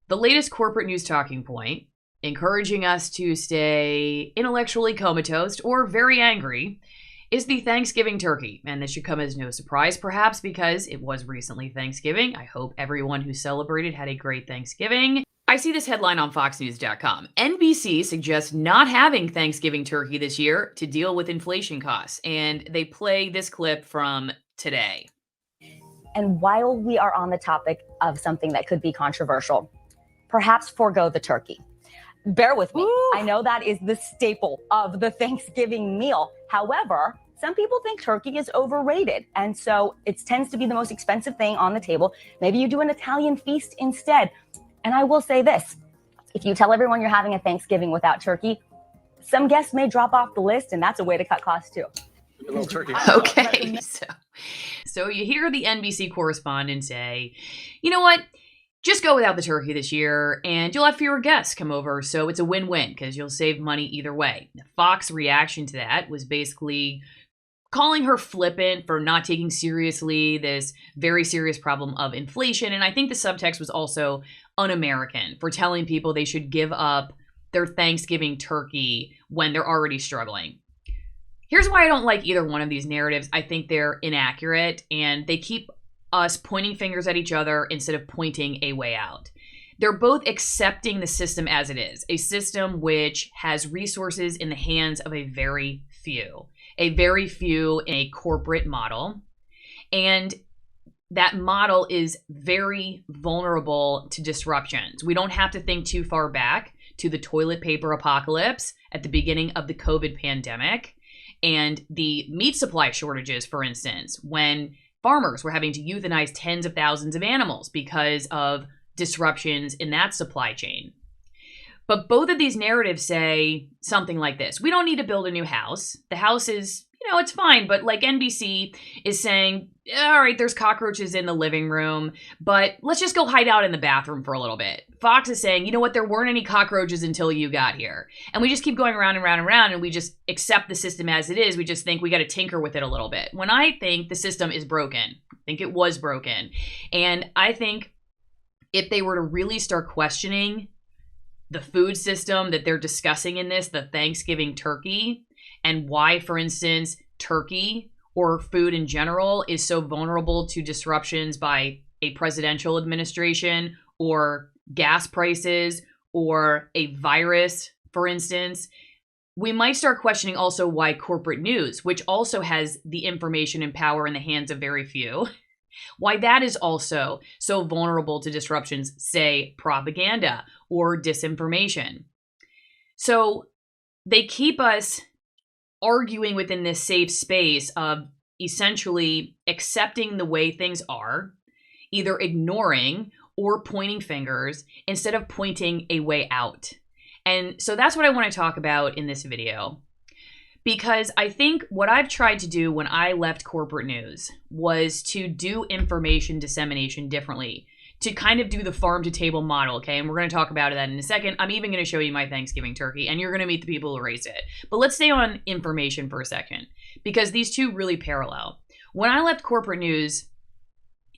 The latest corporate news talking point, encouraging us to stay intellectually comatose or very angry, is the Thanksgiving turkey. And this should come as no surprise, perhaps, because it was recently Thanksgiving. I hope everyone who celebrated had a great Thanksgiving. I see this headline on FoxNews.com. NBC suggests not having Thanksgiving turkey this year to deal with inflation costs. And they play this clip from today. And while we are on the topic of something that could be controversial, perhaps forego the turkey. Bear with me. Ooh. I know that is the staple of the Thanksgiving meal. However, some people think turkey is overrated. And so it tends to be the most expensive thing on the table. Maybe you do an Italian feast instead. And I will say this, if you tell everyone you're having a Thanksgiving without turkey, some guests may drop off the list, and that's a way to cut costs too. A little turkey. Okay, so you hear the NBC correspondent say, you know what? Just go without the turkey this year, and you'll have fewer guests come over, so it's a win-win, because you'll save money either way. The Fox reaction to that was basically calling her flippant for not taking seriously this very serious problem of inflation, and I think the subtext was also un-American for telling people they should give up their Thanksgiving turkey when they're already struggling. Here's why I don't like either one of these narratives. I think they're inaccurate, and they keep us pointing fingers at each other instead of pointing a way out. They're both accepting the system as it is, a system which has resources in the hands of a very few in a corporate model. And that model is very vulnerable to disruptions. We don't have to think too far back to the toilet paper apocalypse at the beginning of the COVID pandemic and the meat supply shortages, for instance, when farmers were having to euthanize tens of thousands of animals because of disruptions in that supply chain. But both of these narratives say something like this. We don't need to build a new house. The house is, it's fine. But like NBC is saying, all right, there's cockroaches in the living room, but let's just go hide out in the bathroom for a little bit. Fox is saying, you know what, there weren't any cockroaches until you got here. And we just keep going around and round and round, and we just accept the system as it is. We just think we got to tinker with it a little bit. When I think the system is broken, I think it was broken. And I think if they were to really start questioning the food system that they're discussing in this, the Thanksgiving turkey, and why, for instance, turkey or food in general is so vulnerable to disruptions by a presidential administration or gas prices or a virus, for instance, we might start questioning also why corporate news, which also has the information and power in the hands of very few, why that is also so vulnerable to disruptions, say propaganda or disinformation. So they keep us arguing within this safe space of essentially accepting the way things are, either ignoring or pointing fingers instead of pointing a way out. And so that's what I want to talk about in this video. Because I think what I've tried to do when I left corporate news was to do information dissemination differently, to kind of do the farm to table model, okay? And we're going to talk about that in a second. I'm even going to show you my Thanksgiving turkey, and you're going to meet the people who raised it. But let's stay on information for a second, because these two really parallel. When I left corporate news,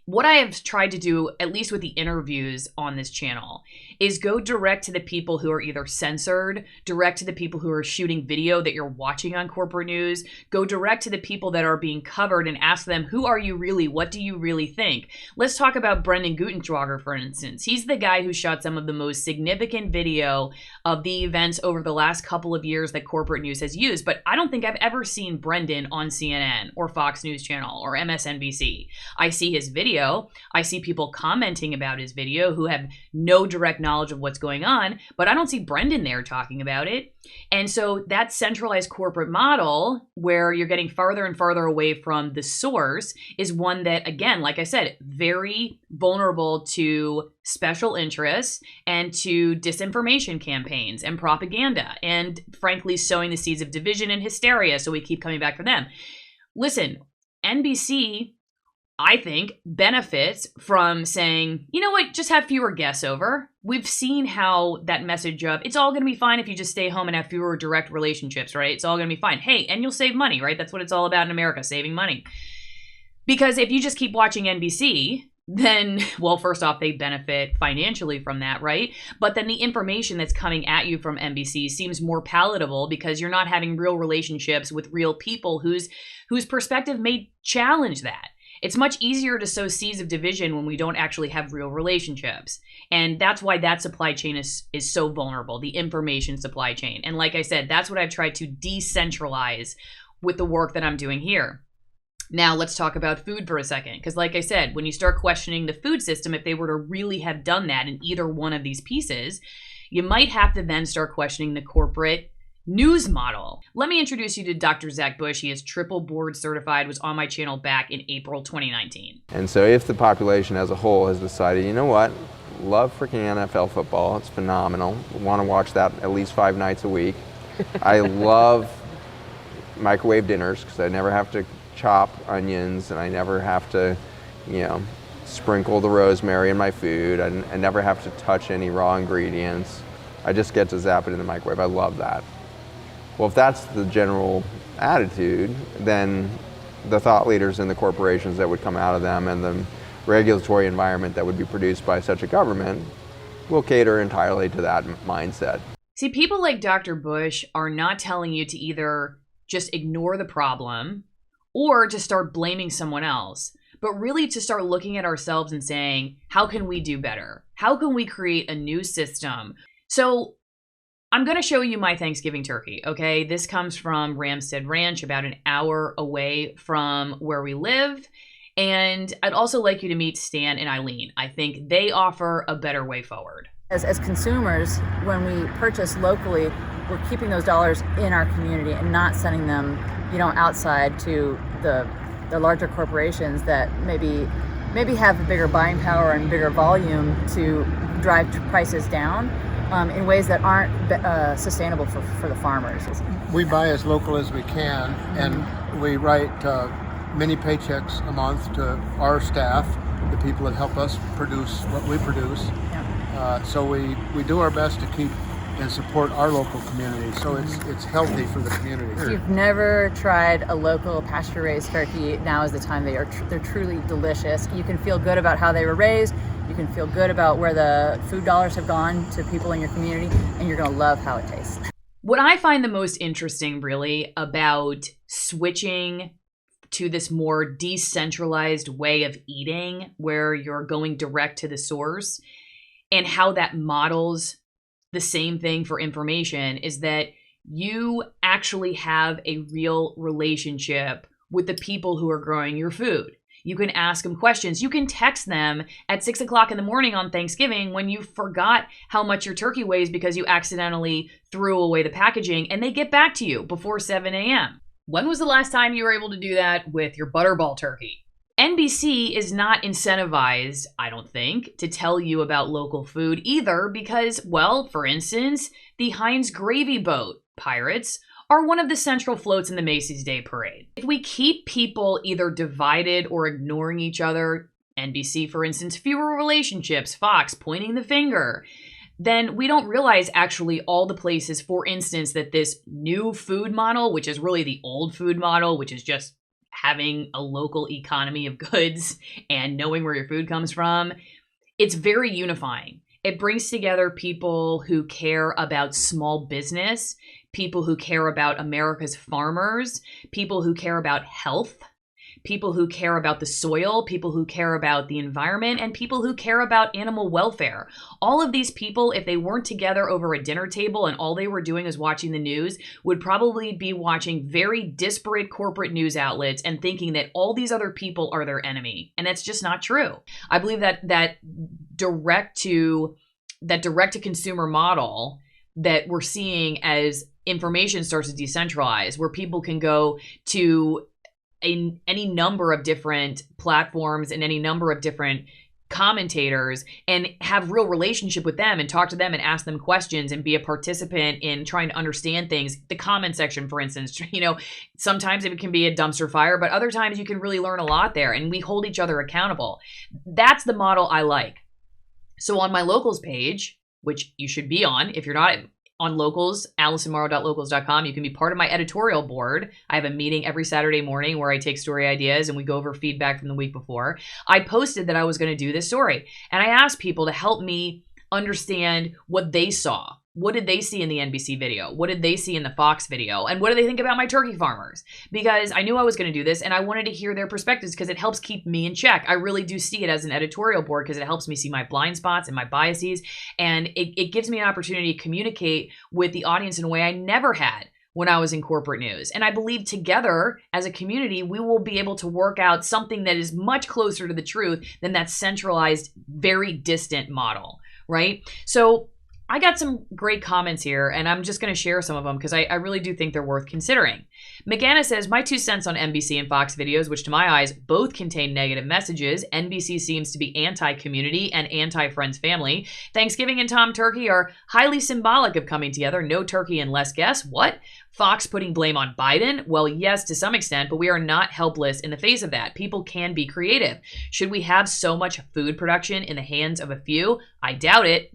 what I have tried to do, at least with the interviews on this channel, is go direct to the people who are either censored, direct to the people who are shooting video that you're watching on corporate news, go direct to the people that are being covered and ask them, who are you really? What do you really think? Let's talk about Brendan Gutentschwager, for instance. He's the guy who shot some of the most significant video of the events over the last couple of years that corporate news has used. But I don't think I've ever seen Brendan on CNN or Fox News Channel or MSNBC. I see his video. I see people commenting about his video who have no direct knowledge of what's going on, but I don't see Brendan there talking about it. And so that centralized corporate model where you're getting farther and farther away from the source is one that, again, like I said, very vulnerable to special interests and to disinformation campaigns and propaganda and, frankly, sowing the seeds of division and hysteria. So we keep coming back to them. Listen, NBC, I think, benefits from saying, you know what, just have fewer guests over. We've seen how that message of, it's all going to be fine if you just stay home and have fewer direct relationships, right? It's all going to be fine. Hey, and you'll save money, right? That's what it's all about in America, saving money. Because if you just keep watching NBC, then, well, first off, they benefit financially from that, right? But then the information that's coming at you from NBC seems more palatable because you're not having real relationships with real people whose perspective may challenge that. It's much easier to sow seeds of division when we don't actually have real relationships. And that's why that supply chain is so vulnerable, the information supply chain. And like I said, that's what I've tried to decentralize with the work that I'm doing here. Now, let's talk about food for a second, because like I said, when you start questioning the food system, if they were to really have done that in either one of these pieces, you might have to then start questioning the corporate news model. Let me introduce you to Dr. Zach Bush. He is triple board certified, was on my channel back in April 2019. And so if the population as a whole has decided, you know what, love freaking NFL football, it's phenomenal, want to watch that at least 5 nights a week. I love microwave dinners because I never have to chop onions and I never have to, sprinkle the rosemary in my food. I never have to touch any raw ingredients. I just get to zap it in the microwave. I love that. Well, if that's the general attitude, then the thought leaders and the corporations that would come out of them and the regulatory environment that would be produced by such a government will cater entirely to that mindset. See, people like Dr. Bush are not telling you to either just ignore the problem or to start blaming someone else, but really to start looking at ourselves and saying, how can we do better? How can we create a new system? So I'm going to show you my Thanksgiving turkey, okay? This comes from Ramstead Ranch, about an hour away from where we live. And I'd also like you to meet Stan and Eileen. I think they offer a better way forward. As consumers, when we purchase locally, we're keeping those dollars in our community and not sending them, outside to the larger corporations that maybe have a bigger buying power and bigger volume to drive prices down in ways that aren't sustainable for the farmers. We buy as local as we can, and we write many paychecks a month to our staff, the people that help us produce what we produce. Yeah. So we do our best to keep and support our local community, so it's healthy for the community. If you've never tried a local pasture-raised turkey, now is the time. They're truly delicious. You can feel good about how they were raised. You can feel good about where the food dollars have gone to people in your community, and you're going to love how it tastes. What I find the most interesting, really, about switching to this more decentralized way of eating, where you're going direct to the source, and how that models the same thing for information, is that you actually have a real relationship with the people who are growing your food. You can ask them questions. You can text them at 6 o'clock in the morning on Thanksgiving when you forgot how much your turkey weighs because you accidentally threw away the packaging, and they get back to you before 7 a.m. When was the last time you were able to do that with your butterball turkey? NBC is not incentivized, I don't think, to tell you about local food either because, well, for instance, the Heinz Gravy Boat pirates are one of the central floats in the Macy's Day Parade. If we keep people either divided or ignoring each other, NBC, for instance, fewer relationships, Fox pointing the finger, then we don't realize actually all the places, for instance, that this new food model, which is really the old food model, which is just having a local economy of goods and knowing where your food comes from, it's very unifying. It brings together people who care about small business, people who care about America's farmers, people who care about health, people who care about the soil, people who care about the environment, and people who care about animal welfare. All of these people, if they weren't together over a dinner table and all they were doing is watching the news, would probably be watching very disparate corporate news outlets and thinking that all these other people are their enemy. And that's just not true. I believe that direct to consumer model that we're seeing as information starts to decentralize, where people can go to any number of different platforms and any number of different commentators and have real relationship with them and talk to them and ask them questions and be a participant in trying to understand things. The comment section, for instance, sometimes it can be a dumpster fire, but other times you can really learn a lot there, and we hold each other accountable. That's the model I like. So on my locals page, which you should be on if you're not on Locals, AlisonMorrow.locals.com. You can be part of my editorial board. I have a meeting every Saturday morning where I take story ideas and we go over feedback from the week before. I posted that I was going to do this story, and I asked people to help me understand what they saw. What did they see in the NBC video? What did they see in the Fox video? And what do they think about my turkey farmers? Because I knew I was going to do this and I wanted to hear their perspectives because it helps keep me in check. I really do see it as an editorial board because it helps me see my blind spots and my biases. And it gives me an opportunity to communicate with the audience in a way I never had when I was in corporate news. And I believe together as a community, we will be able to work out something that is much closer to the truth than that centralized, very distant model, right? So I got some great comments here, and I'm just going to share some of them because I really do think they're worth considering. McGanna says, my 2 cents on NBC and Fox videos, which to my eyes both contain negative messages. NBC seems to be anti-community and anti-friends family. Thanksgiving and Tom Turkey are highly symbolic of coming together. No turkey and less guests. What? Fox putting blame on Biden? Well, yes, to some extent, but we are not helpless in the face of that. People can be creative. Should we have so much food production in the hands of a few? I doubt it.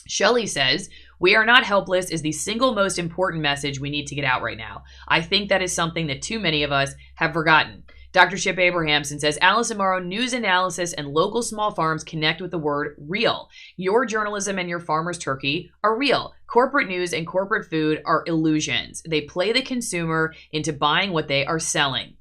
Shelley says, we are not helpless is the single most important message we need to get out right now. I think that is something that too many of us have forgotten. Dr. Chip Abrahamson says, Alison Morrow, news analysis and local small farms connect with the word real. Your journalism and your farmer's turkey are real. Corporate news and corporate food are illusions. They play the consumer into buying what they are selling.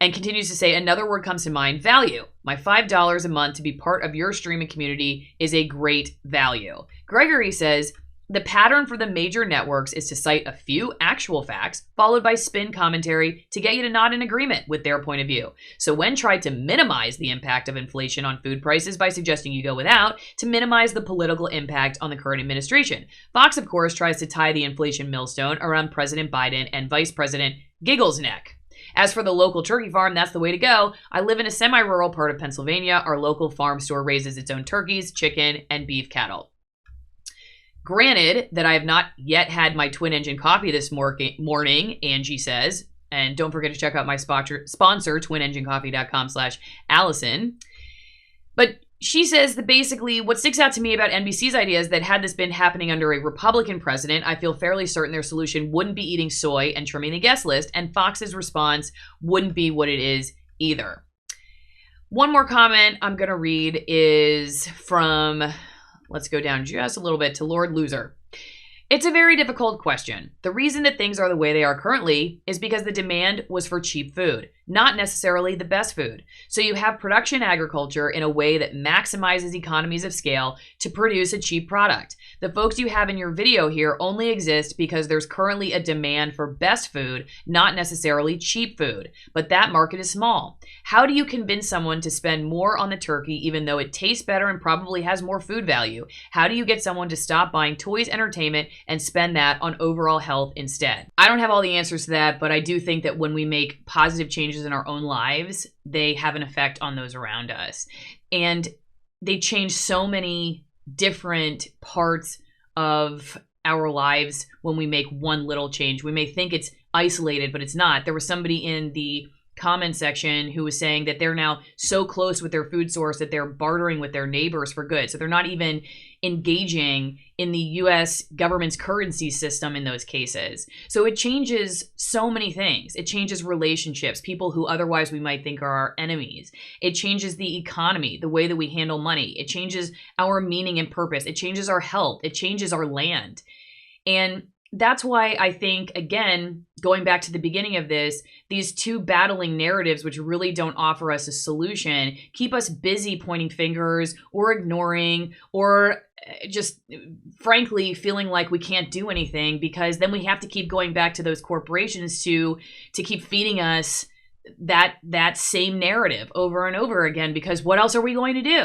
And continues to say, another word comes to mind, value. My $5 a month to be part of your streaming community is a great value. Gregory says, the pattern for the major networks is to cite a few actual facts, followed by spin commentary to get you to nod in agreement with their point of view. So when tried to minimize the impact of inflation on food prices by suggesting you go without, to minimize the political impact on the current administration. Fox, of course, tries to tie the inflation millstone around President Biden and Vice President Giggles' neck. As for the local turkey farm, that's the way to go. I live in a semi-rural part of Pennsylvania. Our local farm store raises its own turkeys, chicken, and beef cattle. Granted that I have not yet had my twin engine coffee this morning, Angie says. And don't forget to check out my sponsor, twinenginecoffee.com/Allison. But she says that basically what sticks out to me about NBC's idea is that had this been happening under a Republican president, I feel fairly certain their solution wouldn't be eating soy and trimming the guest list, and Fox's response wouldn't be what it is either. One more comment I'm going to read is from, let's go down just a little bit to Lord Loser. It's a very difficult question. The reason that things are the way they are currently is because the demand was for cheap food, not necessarily the best food. So you have production agriculture in a way that maximizes economies of scale to produce a cheap product. The folks you have in your video here only exist because there's currently a demand for best food, not necessarily cheap food. But that market is small. How do you convince someone to spend more on the turkey even though it tastes better and probably has more food value? How do you get someone to stop buying toys, entertainment, and spend that on overall health instead? I don't have all the answers to that, but I do think that when we make positive changes in our own lives, they have an effect on those around us. And they change so many different parts of our lives when we make one little change. We may think it's isolated, but it's not. There was somebody in the comment section who was saying that they're now so close with their food source that they're bartering with their neighbors for goods. So they're not even engaging in the US government's currency system in those cases. So it changes so many things. It changes relationships, people who otherwise we might think are our enemies. It changes the economy, the way that we handle money. It changes our meaning and purpose. It changes our health. It changes our land. And that's why I think, again, going back to the beginning of this, these two battling narratives, which really don't offer us a solution, keep us busy pointing fingers or ignoring or just frankly feeling like we can't do anything, because then we have to keep going back to those corporations to keep feeding us that same narrative over and over again, because what else are we going to do?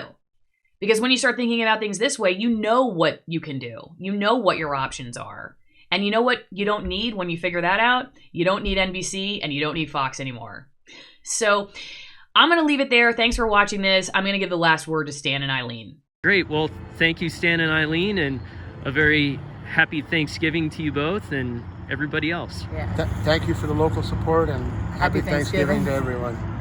Because when you start thinking about things this way, you know what you can do. You know what your options are. And you know what you don't need when you figure that out? You don't need NBC and you don't need Fox anymore. So I'm going to leave it there. Thanks for watching this. I'm going to give the last word to Stan and Eileen. Great. Well, thank you, Stan and Eileen, and a very happy Thanksgiving to you both and everybody else. Yeah. Thank you for the local support, and happy Thanksgiving to everyone.